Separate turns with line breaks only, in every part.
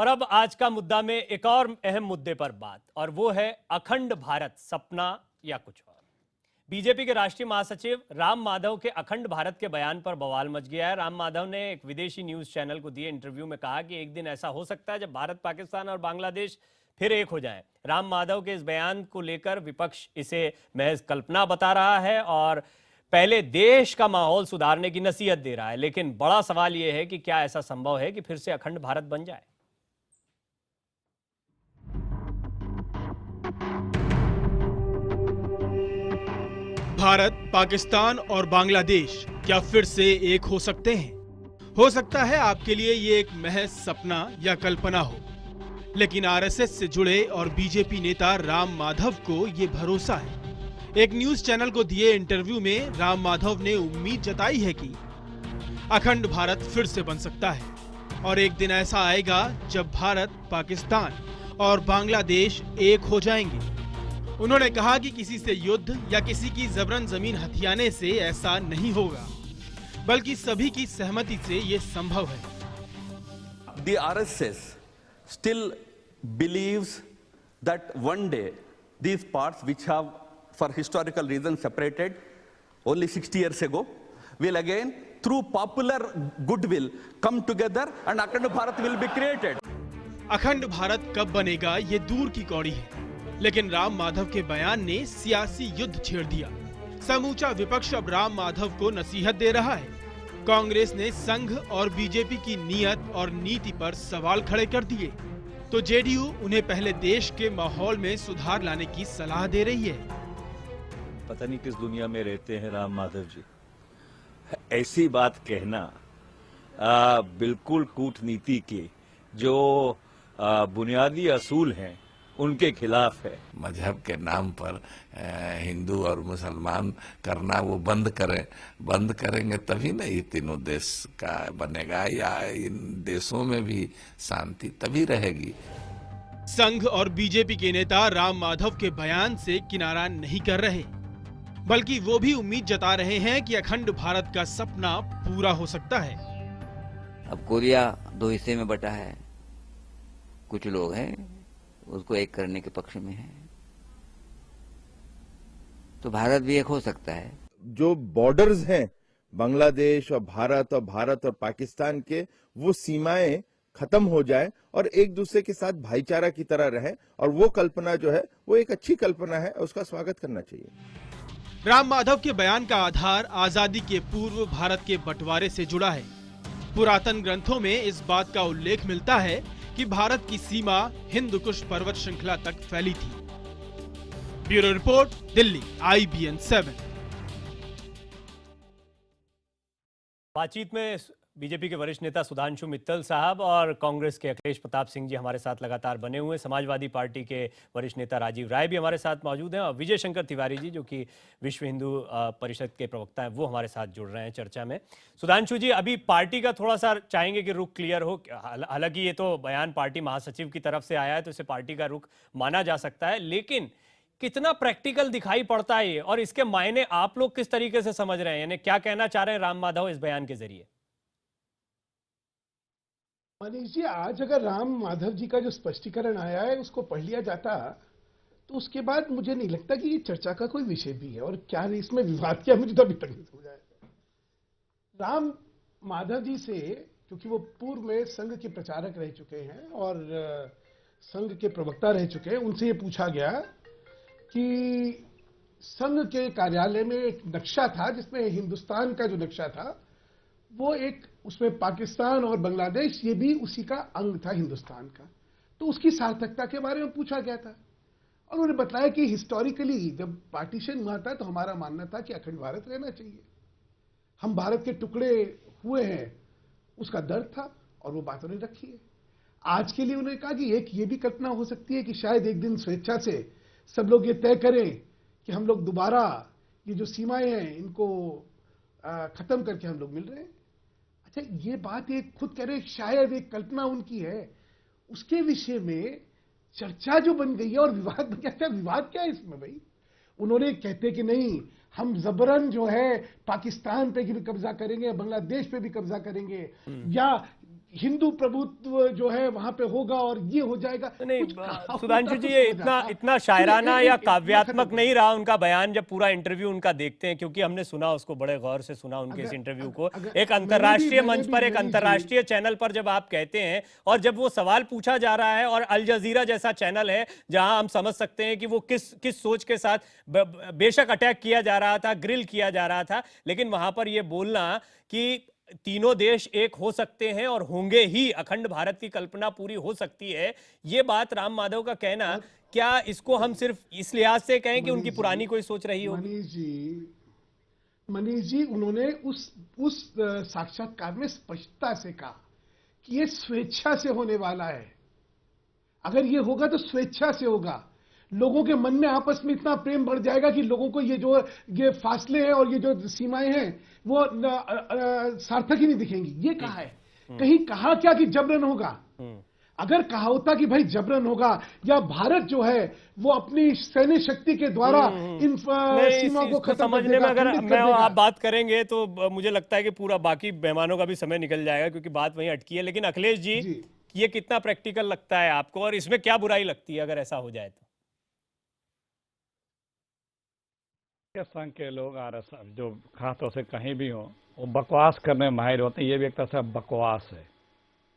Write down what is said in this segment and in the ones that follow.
और अब आज का मुद्दा में एक और अहम मुद्दे पर बात, और वो है अखंड भारत सपना या कुछ और। बीजेपी के राष्ट्रीय महासचिव राम माधव के अखंड भारत के बयान पर बवाल मच गया है। राम माधव ने एक विदेशी न्यूज चैनल को दिए इंटरव्यू में कहा कि एक दिन ऐसा हो सकता है जब भारत, पाकिस्तान और बांग्लादेश फिर एक हो जाएं। राम माधव के इस बयान को लेकर विपक्ष इसे महज कल्पना बता रहा है और पहले देश का माहौल सुधारने की नसीहत दे रहा है। लेकिन बड़ा सवाल यह है कि क्या ऐसा संभव है कि फिर से अखंड भारत बन जाए?
भारत, पाकिस्तान और बांग्लादेश क्या फिर से एक हो सकते हैं? हो सकता है आपके लिए ये एक महज सपना या कल्पना हो, लेकिन आरएसएस से जुड़े और बीजेपी नेता राम माधव को ये भरोसा है। एक न्यूज चैनल को दिए इंटरव्यू में राम माधव ने उम्मीद जताई है कि अखंड भारत फिर से बन सकता है और एक दिन ऐसा आएगा जब भारत, पाकिस्तान और बांग्लादेश एक हो जाएंगे। उन्होंने कहा कि किसी से युद्ध या किसी की जबरन जमीन हथियाने से ऐसा नहीं होगा, बल्कि सभी की सहमति से ये संभव है।
The RSS still believes that one day these parts which have for historical reasons separated only 60 years ago will again through popular goodwill come together and Akhand Bharat will be created.
अखंड भारत कब बनेगा ये दूर की कौड़ी है, लेकिन राम माधव के बयान ने सियासी युद्ध छेड़ दिया। समूचा विपक्ष अब राम माधव को नसीहत दे रहा है। कांग्रेस ने संघ और बीजेपी की नीयत और नीति पर सवाल खड़े कर दिए, तो जेडीयू उन्हें पहले देश के माहौल में सुधार लाने की सलाह दे रही है।
पता नहीं किस दुनिया में रहते हैं राम माधव जी। ऐसी बात कहना बिल्कुल कूटनीति के जो बुनियादी असूल हैं उनके खिलाफ है।
मजहब के नाम पर हिंदू और मुसलमान करना वो बंद करेंगे तभी ना ये तीनों देश का बनेगा, या इन देशों में भी शांति तभी रहेगी।
संघ और बीजेपी के नेता राम माधव के बयान से किनारा नहीं कर रहे, बल्कि वो भी उम्मीद जता रहे हैं कि अखंड भारत का सपना पूरा हो सकता है।
अब कोरिया दो हिस्से में बटा है, कुछ लोग हैं उसको एक करने के पक्ष में है, तो भारत भी एक हो सकता है।
जो बॉर्डर्स हैं बांग्लादेश और भारत और पाकिस्तान के, वो सीमाएं खत्म हो जाए और एक दूसरे के साथ भाईचारा की तरह रहे, और वो कल्पना जो है वो एक अच्छी कल्पना है, उसका स्वागत करना चाहिए।
राम माधव के बयान का आधार आजादी के पूर्व भारत के बंटवारे से जुड़ा है। पुरातन ग्रंथों में इस बात का उल्लेख मिलता है कि भारत की सीमा हिंदू कुश पर्वत श्रृंखला तक फैली थी। Bureau report, Delhi, IBN 7।
बातचीत में बीजेपी के वरिष्ठ नेता सुधांशु मित्तल साहब और कांग्रेस के अखिलेश प्रताप सिंह जी हमारे साथ लगातार बने हुए। समाजवादी पार्टी के वरिष्ठ नेता राजीव राय भी हमारे साथ मौजूद हैं और विजय शंकर तिवारी जी, जो कि विश्व हिंदू परिषद के प्रवक्ता हैं, वो हमारे साथ जुड़ रहे हैं चर्चा में। सुधांशु जी, अभी पार्टी का थोड़ा सा चाहेंगे कि रुख क्लियर हो। हालांकि ये तो बयान पार्टी महासचिव की तरफ से आया है, तो इसे पार्टी का रुख माना जा सकता है, लेकिन कितना प्रैक्टिकल दिखाई पड़ता है ये, और इसके मायने आप लोग किस तरीके से समझ रहे हैं? यानी क्या कहना चाह रहे हैं राम माधव इस बयान के जरिए?
मनीष जी, आज अगर राम माधव जी का जो स्पष्टीकरण आया है उसको पढ़ लिया जाता, तो उसके बाद मुझे नहीं लगता कि ये चर्चा का कोई विषय भी है, और क्या इसमें विवाद क्या, मुझे तो अभी तक नहीं समझ आया। राम माधव जी से, क्योंकि वो पूर्व में संघ के प्रचारक रह चुके हैं और संघ के प्रवक्ता रह चुके हैं, उनसे ये पूछा गया कि संघ के कार्यालय में एक नक्शा था जिसमें हिंदुस्तान का जो नक्शा था वो एक, उसमें पाकिस्तान और बांग्लादेश ये भी उसी का अंग था हिंदुस्तान का, तो उसकी सार्थकता के बारे में पूछा गया था। और उन्होंने बताया कि हिस्टोरिकली जब पार्टीशन हुआ था तो हमारा मानना था कि अखंड भारत रहना चाहिए। हम भारत के टुकड़े हुए हैं उसका दर्द था और वो बात उन्होंने रखी है। आज के लिए उन्होंने कहा कि एक ये भी कल्पना हो सकती है कि शायद एक दिन स्वेच्छा से सब लोग ये तय करें कि हम लोग दोबारा ये जो सीमाएं हैं इनको खत्म करके हम लोग मिल रहे हैं। अच्छा, ये बात एक खुद कह रहे, शायद एक कल्पना उनकी है, उसके विषय में चर्चा जो बन गई है और विवाद क्या, विवाद क्या है इसमें भाई? उन्होंने कहते कि नहीं, हम जबरन जो है पाकिस्तान पे भी कब्जा करेंगे, बांग्लादेश पे भी कब्जा करेंगे, या हिंदू प्रभुत्व जो है वहां पे होगा और ये हो जाएगा।
नहीं
कुछ कहा
सुधांशु
होता
जी,
तो
ये
समझ
इतना
आता।
इतना शायराना
फिर
या
एक-
काव्यात्मक नहीं रहा उनका बयान जब पूरा इंटरव्यू उनका देखते हैं, क्योंकि हमने सुना उसको बड़े गौर से सुना उनके इस इंटरव्यू को। एक अंतर्राष्ट्रीय मंच पर, एक अंतर्राष्ट्रीय चैनल पर जब आप कहते हैं और जब वो सवाल पूछा जा रहा है, और अल जजीरा जैसा चैनल है जहां हम समझ सकते हैं कि वो किस सोच के साथ बेशक अटैक किया जा रहा था, ग्रिल किया जा रहा था, लेकिन वहां पर ये बोलना कि तीनों देश एक हो सकते हैं और होंगे ही, अखंड भारत की कल्पना पूरी हो सकती है, ये बात राम माधव का कहना, क्या इसको हम सिर्फ इस लिहाज से कहें कि उनकी पुरानी कोई सोच रही होगी?
मनीष जी उन्होंने उस साक्षात्कार में स्पष्टता से कहा कि ये स्वेच्छा से होने वाला है। अगर ये होगा तो स्वेच्छा से होगा। लोगों के मन में आपस में इतना प्रेम बढ़ जाएगा कि लोगों को ये फासले हैं और ये जो सीमाएं हैं वो सार्थक ही नहीं दिखेंगी। ये कहा है। कहीं कहा क्या कि जबरन होगा? अगर कहा होता कि भाई जबरन होगा या भारत जो है वो अपनी सैन्य शक्ति के द्वारा इन सीमा को खत्म
समझने में अगर आप बात करेंगे तो मुझे लगता है कि पूरा बाकी मेहमानों का भी समय निकल जाएगा, क्योंकि बात वहीं अटकी है। लेकिन अखिलेश जी, ये कितना प्रैक्टिकल लगता है आपको, और इसमें क्या बुराई लगती है अगर ऐसा हो जाए तो?
संघ के लोग आरएसएस जो खासतौर से कहीं भी हो, वो बकवास करने में माहिर होते हैं। ये भी एक तरह से बकवास है।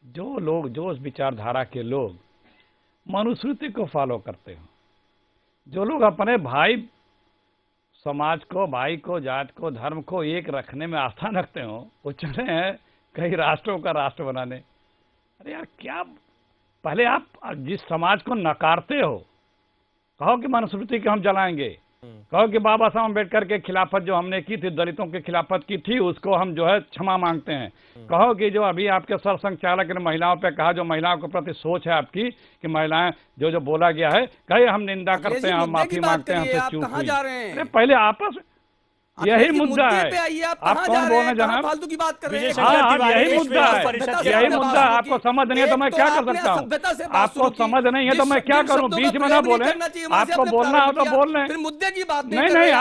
जो लोग, जो उस विचारधारा के लोग मनुस्मृति को फॉलो करते हो, जो लोग अपने भाई समाज को, भाई को, जात को, धर्म को एक रखने में आस्था रखते हो, वो चले हैं कई राष्ट्रों का राष्ट्र बनाने। अरे यार क्या, पहले आप जिस समाज को नकारते हो, कहो कि मनुस्मृति को हम जलाएंगे, कहो कि बाबा साहब अम्बेडकर के खिलाफत जो हमने की थी, दलितों के खिलाफत की थी, उसको हम जो है क्षमा मांगते हैं। कहो कि जो अभी आपके सरसंघचालक ने महिलाओं पे कहा, जो महिलाओं के प्रति सोच है आपकी कि महिलाएं जो बोला गया है, कहे हम निंदा करते हैं, हम माफी मांगते हैं, हमसे चूक हुई। अरे पहले आपस यही मुद्दा है। आप कौन बोल रहे जनाब?
फालतू की बात कर रहे हैं।
हाँ, यही मुद्दा है, यही मुद्दा है। आपको समझ नहीं है तो मैं क्या कर सकता हूँ? आपको समझ नहीं है तो मैं क्या करूँ? बीच में ना बोले, आपको बोलना हो तो बोल रहे हैं।
मुद्दे की बात
नहीं,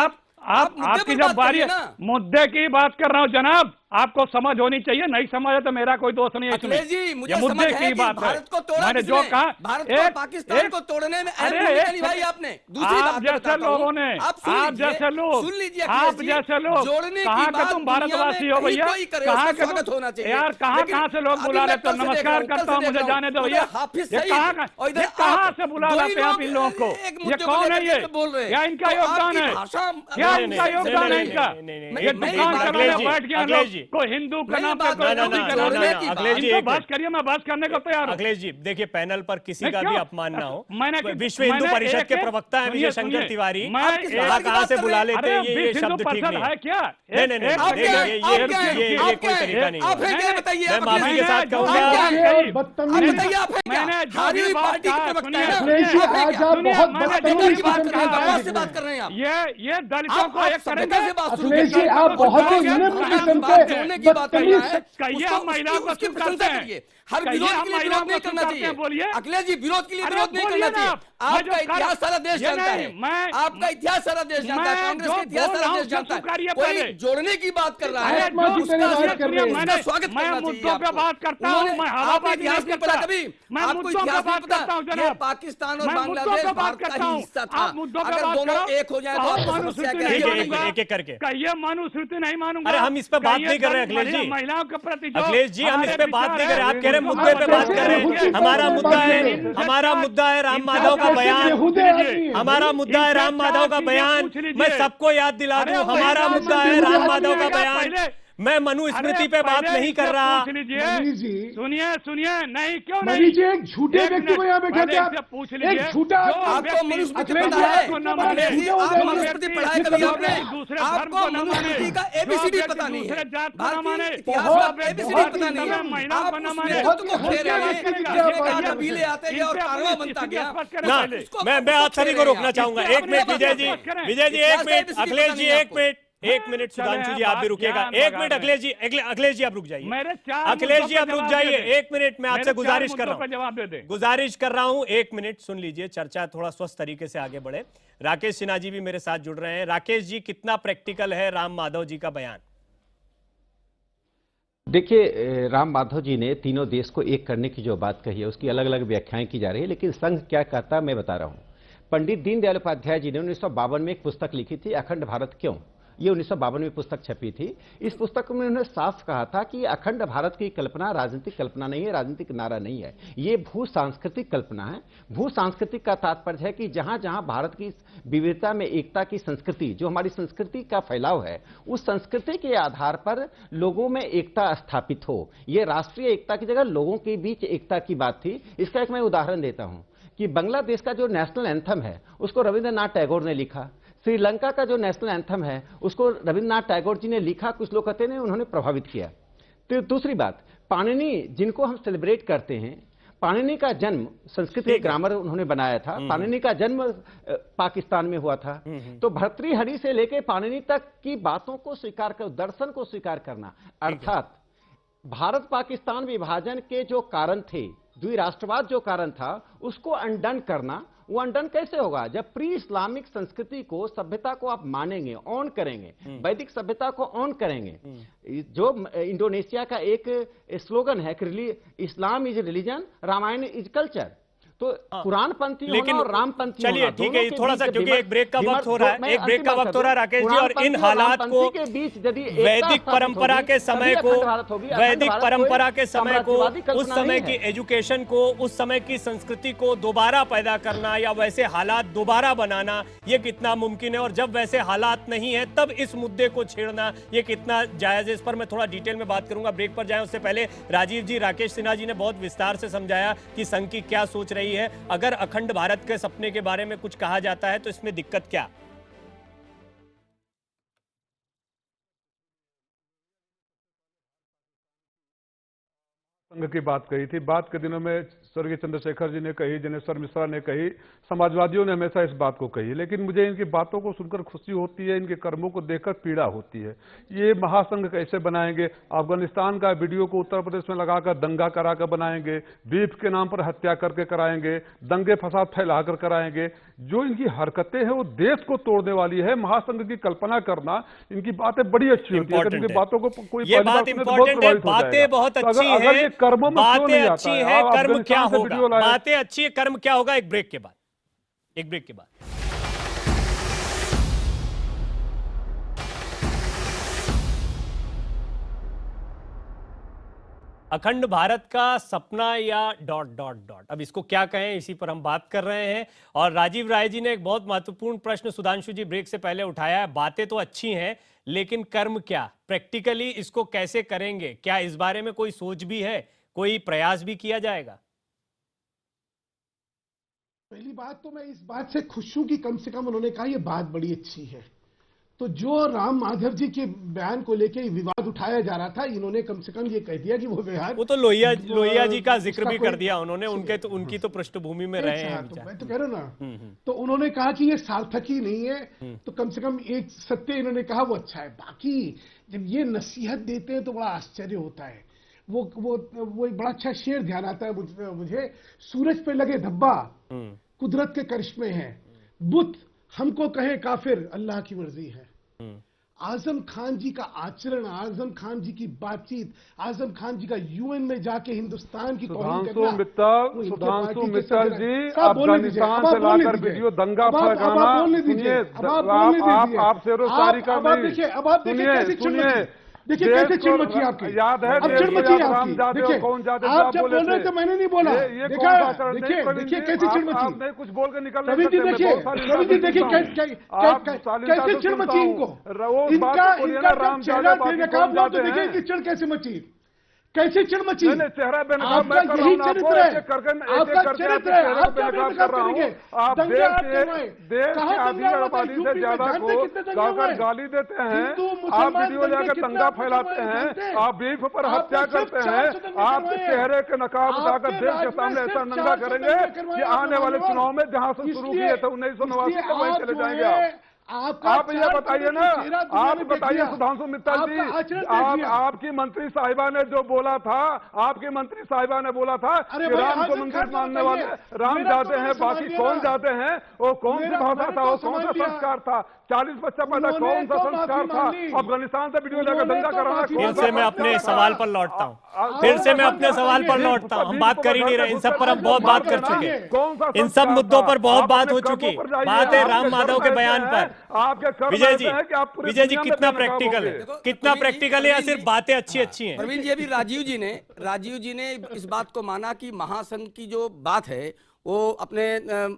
आपकी जब बारी है, मुद्दे की बात कर रहा हूँ जनाब। आपको समझ होनी चाहिए, नहीं समझ है तो मेरा कोई दोष नहीं है इसमें। ये मुद्दे की बात है। मैंने जो कहा,
एक पाकिस्तान को तोड़ने में अहम भूमिका निभाई आपने।
आप जैसे लोगों ने, आप जैसे लोग, आप जैसे लोग, कहाँ के तुम भारतवासी हो भैया? कहाँ के तुम यार, कहाँ से लोग बुला रहे? तो नमस्कार करता हूँ, मुझे जाने दो भैया। ये कहाँ से बुला रहे थे आप इन लोगों को? ये कौन है? ये क्या इनका योगदान है? क्या इनका योगदान है इनका? ये दुकान करने बैठ गया लोग को हिंदू का नाम पे
अखिलेश जी
बात करिए, मैं बात करने को तैयार हूं।
अखिलेश जी देखिए, पैनल पर किसी का भी अपमान ना हो।
मैंने
विश्व हिंदू परिषद के प्रवक्ता हैं विजय शंकर तिवारी, कहाँ से बुला लेते हैं? ये शब्द ठीक नहीं है क्या? नहीं, ये कोई तरीका नहीं है। मैं माफी के साथ कहूंगा।
ये दलितों को एक
अखिलेश जी आप बहुत ही
जोड़ने की बात कर रहा है,
महिलाओं को
उसकी प्रशंसा करिए। हर विरोध के लिए विरोध नहीं करना चाहिए। अखिलेश जी, विरोध के लिए विरोध नहीं करना चाहिए। आपका इतिहास सारा देश जानता है, आपका इतिहास सारा देश जानता है, कांग्रेस का इतिहास सारा देश जानता है। कोई जोड़ने की बात कर रहा है, उसका स्वागत करना चाहिए।
पे बात करता हूँ मैं,
आपको इतिहास नहीं पता कभी? आपको इतिहास नहीं पता? ये पाकिस्तान और बांग्लादेश भारत का ही हिस्सा था। अगर दोनों एक हो जाए तो समस्या क्या है?
एक एक करके
कहिए मनुस्मृति नहीं मानूंगा।
अरे हम इस पे बात नहीं कर रहे अखिलेश जी।
महिलाओं के प्रति
अखिलेश जी हम इस पे बात नहीं कर रहे, आप कह रहे मुद्दे पे बात कर रहे हैं। हमारा मुद्दा है राम माधव का बयान। हमारा मुद्दा है राम माधव का बयान। मैं सबको याद दिला दूं, हमारा मुद्दा है राम माधव का बयान। मैं मनुस्मृति पे बात नहीं कर रहा।
सुनिए नहीं, क्यों नहीं?
मनीष जी एक झूठे व्यक्ति को यहाँ बैठा थे आप,
पूछ लीजिए।
एक झूठा
आपको मनुस्मृति पता है? आप मनुस्मृति पढ़ाए कभी आपने? आपको मनुस्मृति का एबीसीडी पता नहीं है, भारतीय इतिहास का एबीसीडी पता नहीं है। आप मनुस्मृति को खेल रहे हैं, कबीले आते गए और कारवां बनता गया।
मैं आप सभी को रोकना चाहूंगा। एक मिनट विजय जी, एक मिनट अखिलेश जी, एक मिनट सुधांशु जी आप भी रुकिएगा। एक मिनट अखिलेश जी आप रुक जाइए। अखिलेश जी आप रुक जाइए, एक मिनट मैं आपसे गुजारिश कर रहा हूं। एक मिनट सुन लीजिए, चर्चा थोड़ा स्वस्थ तरीके से आगे बढ़े। राकेश सिन्हा जी भी मेरे साथ जुड़ रहे हैं। राकेश जी, कितना प्रैक्टिकल है राम माधव जी का बयान?
देखिए, राम माधव जी ने तीनों देश को एक करने की जो बात कही है उसकी अलग अलग व्याख्याएं की जा रही है, लेकिन संघ क्या कहता है मैं बता रहा हूं। पंडित दीनदयाल उपाध्याय जी ने 1952 में एक पुस्तक लिखी थी, अखंड भारत क्यों। ये 1952 में पुस्तक छपी थी। इस पुस्तक में उन्होंने साफ कहा था कि अखंड भारत की कल्पना राजनीतिक कल्पना नहीं है, राजनीतिक नारा नहीं है, ये भू सांस्कृतिक कल्पना है। भू सांस्कृतिक का तात्पर्य है कि जहां जहां भारत की विविधता में एकता की संस्कृति, जो हमारी संस्कृति का फैलाव है, उस संस्कृति के आधार पर लोगों में एकता स्थापित हो। ये राष्ट्रीय एकता की जगह लोगों के बीच एकता की बात थी। इसका एक मैं उदाहरण देता हूं कि बांग्लादेश का जो नेशनल एंथम है उसको रविंद्रनाथ टैगोर ने लिखा। श्रीलंका का जो नेशनल एंथम है उसको रविंद्रनाथ टैगोर जी ने लिखा, कुछ लोग कहते हैं उन्होंने प्रभावित किया। तो दूसरी बात, पाणिनि जिनको हम सेलिब्रेट करते हैं, पाणिनि का जन्म, संस्कृत के ग्रामर उन्होंने बनाया था, पाणिनि का जन्म पाकिस्तान में हुआ था। तो भर्तृहरि से लेकर पाणिनि तक की बातों को स्वीकार कर, दर्शन को स्वीकार करना, अर्थात भारत पाकिस्तान विभाजन के जो कारण थे, द्विराष्ट्रवाद जो कारण था, उसको अनडन करना। वो अनडन कैसे होगा? जब प्री इस्लामिक संस्कृति को, सभ्यता को आप मानेंगे, ऑन करेंगे, वैदिक सभ्यता को ऑन करेंगे। जो इंडोनेशिया का एक स्लोगन है कि Islam is religion, Ramayana is culture. तो कुरान पंथी होना और राम पंथी होना,
चलिए ठीक है, थोड़ा सा क्योंकि एक ब्रेक का वक्त हो रहा है, एक ब्रेक का वक्त हो रहा है राकेश जी, और इन हालात को वैदिक परंपरा के समय को, वैदिक परंपरा के समय को, उस समय की एजुकेशन को, उस समय की संस्कृति को दोबारा पैदा करना या वैसे हालात दोबारा बनाना, ये कितना मुमकिन है? और जब वैसे हालात नहीं है तब इस मुद्दे को छेड़ना ये कितना जायज है? इस पर मैं थोड़ा डिटेल में बात करूंगा। ब्रेक पर जाएं उससे पहले राजीव जी, राकेश सिन्हा जी ने बहुत विस्तार से समझाया कि संघ की क्या सोच रही है। अगर अखंड भारत के सपने के बारे में कुछ कहा जाता है तो इसमें दिक्कत क्या?
संघ की बात कही थी, बात के दिनों में स्वर्गीय चंद्रशेखर जी ने कही, जनेश्वर मिश्रा ने कही, समाजवादियों ने हमेशा इस बात को कही। लेकिन मुझे इनकी बातों को सुनकर खुशी होती है, इनके कर्मों को देखकर पीड़ा होती है। ये महासंघ कैसे बनाएंगे? अफगानिस्तान का वीडियो को उत्तर प्रदेश में लगाकर दंगा कराकर बनाएंगे, बीफ के नाम पर हत्या करके कराएंगे, दंगे फसाद फैलाकर कराएंगे। जो इनकी हरकतें हैं वो देश को तोड़ने वाली है। महासंघ की कल्पना करना, इनकी बातें बड़ी अच्छी होती है, अगर इनकी बातों को कोई
ये बात इंपॉर्टेंट है, बातें बहुत अच्छी है, बातें अच्छी है, कर्म क्या होगा? बातें अच्छी है, कर्म क्या होगा? एक ब्रेक के बाद, एक ब्रेक के बाद। अखंड भारत का सपना या डॉट डॉट डॉट, अब इसको क्या कहें, इसी पर हम बात कर रहे हैं। और राजीव राय जी ने एक बहुत महत्वपूर्ण प्रश्न सुधांशु जी ब्रेक से पहले उठाया है। बातें तो अच्छी हैं लेकिन कर्म क्या? प्रैक्टिकली इसको कैसे करेंगे? क्या इस बारे में कोई सोच भी है, कोई प्रयास भी किया जाएगा?
पहली बात तो मैं इस बात से खुश हूं कि कम से कम उन्होंने कहा यह बात बड़ी अच्छी है। तो जो राम माधव जी के बयान को लेकर विवाद उठाया जा रहा था, इन्होंने कम से कम ये कह दिया कि वो बयान,
वो तो लोहिया जी का जिक्र भी कर दिया उन्होंने, उनकी तो पृष्ठभूमि में रहे हैं।
तो मैं तो कह रहा हूं ना, तो उन्होंने कहा कि ये सार्थक ही नहीं है, तो कम से कम एक सत्य इन्होंने कहा वो अच्छा है। बाकी जब ये नसीहत देते हैं तो बड़ा आश्चर्य होता है। वो एक बड़ा अच्छा शेर ध्यान आता है मुझे, सूरज पे लगे धब्बा कुदरत के करिश्मे हैं, बुत हमको कहे काफिर अल्लाह की मर्जी है। आजम खान जी का आचरण, आजम खान जी की बातचीत, आजम खान जी का यूएन में जाके हिंदुस्तान की
सुधांशु मित्तल जी अफगानिस्तान से लाकर वीडियो दंगा फैलाना, आप शेरोशायरी का नहीं, सुनिए
देखिए कैसे चिड़ मची आपकी,
याद है?
अब चिड़ मची आपकी। देखिए आप जब बोल रहे थे मैंने नहीं बोला, देखिए कैसे चिड़ मची,
नहीं कुछ बोल के निकल
रवि जी देखिए, रवि जी देखिए कैसे चिड़ मची इनको, इनका चेहरा बेनकाब हुआ तो देखिए इनकी चिड़ कैसे मची, कैसे चिड़ मची।
चेहरा बेनकाब
आपका यही चरित्र है, आपका चरित्र है, आप क्या बेनकाब करेंगे?
आप देश की आधी आबादी से ज्यादा को गाली देते हैं, आप वीडियो लेकर दंगा फैलाते हैं, आप बीफ पर हत्या करते हैं, आप चेहरे के नकाब उठाकर देश के सामने ऐसा नंगा करेंगे कि आने वाले चुनाव में जहां से शुरू किए थे 1989 में वहीं चले जाएंगे आप। आप ये बताइए ना, आप बताइए सुधांशु मित्तल जी, आपकी मंत्री साहिबा ने जो बोला था, आपकी मंत्री साहिबा ने बोला था कि राम को मंदिर मानने वाले राम जाते हैं, बाकी कौन जाते हैं? वो कौन सी भाषा था, वो कौन सा संस्कार था? 40 बच्चा पैदा कौन सा संस्कार था? अफगानिस्तान से वीडियो जाकर दंगा कराना।
फिर से मैं अपने सवाल पर लौटता हूँ, फिर से मैं अपने सवाल पर लौटता हूँ। हम बात कर ही नहीं रहे, इन सब पर हम बहुत बात कर चुके हैं, इन सब मुद्दों पर बहुत बात हो चुकी। बात है राम माधव के बयान पर। विजय जी कितना प्रैक्टिकल है, कितना प्रैक्टिकल है, या सिर्फ बातें अच्छी अच्छी हैं?
प्रवीण जी, अभी राजीव जी ने इस बात को माना कि महासंघ की जो बात है वो अपने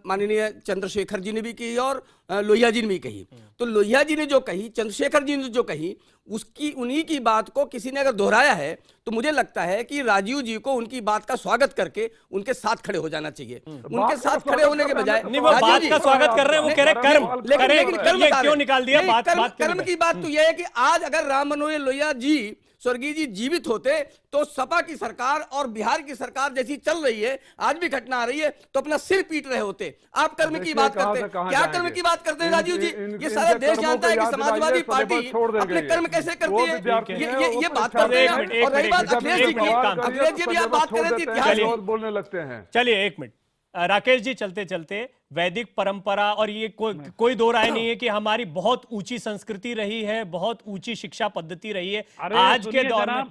माननीय चंद्रशेखर जी ने भी कही और लोहिया जी ने भी कही। तो लोहिया जी ने जो कही, चंद्रशेखर जी ने जो कही, उसकी उन्हीं की बात को किसी ने अगर दोहराया है तो मुझे लगता है कि राजीव जी को उनकी बात का स्वागत करके उनके साथ खड़े हो जाना चाहिए। उनके साथ खड़े होने के बजाय
नहीं, वो बात का स्वागत कर रहे हैं, वो कह रहे कर्म,
लेकिन कर्म
क्यों निकाल दिया?
कर्म की बात तो यह है कि आज अगर राम मनोहर लोहिया जी स्वर्गीय जी जीवित होते तो सपा की सरकार और बिहार की सरकार जैसी चल रही है, आज भी घटना आ रही है, तो अपना सिर पीट रहे होते। आप कर्म की बात करते हैं, क्या कर्म की बात करते हैं राजीव जी? ये सारा देश जानता है कि समाजवादी पार्टी अपने कर्म कैसे करती है, ये बात करते हैं। और रही बात अखिलेश जी की, अखिलेश जी भी आप बात कर रहे थे इतिहास
बोलने लगते हैं।
चलिए एक मिनट, राकेश जी, चलते चलते वैदिक परंपरा, और ये कोई दो राय नहीं है कि हमारी बहुत ऊंची संस्कृति रही है, बहुत ऊंची शिक्षा पद्धति रही है। आज के दौर में,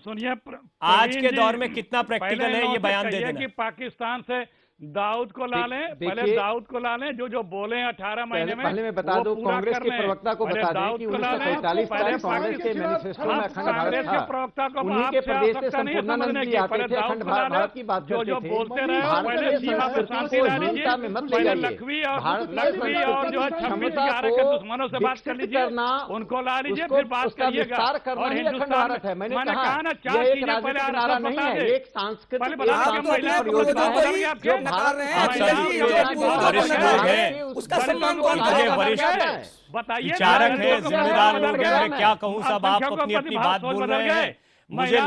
आज के दौर में कितना प्रैक्टिकल है ये बयान दे देना।
कि पाकिस्तान से दाऊद को ला लें, पहले दाऊद को ला लें, जो बोले 18 महीने में।
पहले मैं बता दूं, कांग्रेस के प्रवक्ता को बता दें कि 1945 का कांग्रेस के मैनिफेस्टो में अखंड भारत था। उन्हीं के प्रदेश से संपूर्णानंद जी आते थे, अखंड भारत की बात करते थे।
बोलते रहे, पहले सीमा पर शांति ला लीजिए, पहले लखवी और जो है 26 के दुश्मनों से बात कर लीजिए, उनको ला लीजिए, फिर बात करिएगा। और हिंदुस्तान है, मैंने कहा ना 4 चीजें पहले आरएसएस बता दे,
एक सांस्कृतिक
उसका सम्मान कौन
बताइए? विचारक है, जिम्मेदार लोग हैं, मैं क्या कहूँ, सब आप अपनी अपनी बात बोल रहे हैं। मुझे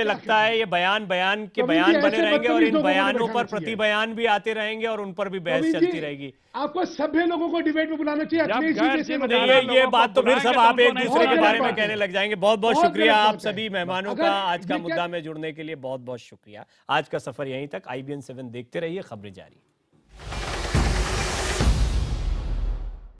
लगता है ये बयान के बयान बने रहेंगे और इन बयानों पर प्रति बयान भी आते रहेंगे और उन पर भी बहस चलती रहेगी।
आपको सभ्य लोगों को डिबेट में बुलाना चाहिए।
ये बात तो फिर सब आप एक दूसरे के बारे में कहने लग जाएंगे। बहुत बहुत शुक्रिया आप सभी मेहमानों का आज का मुद्दा में जुड़ने के लिए, बहुत बहुत शुक्रिया। आज का सफर यहीं तक। IBN 7 देखते रहिए, खबरें जारी।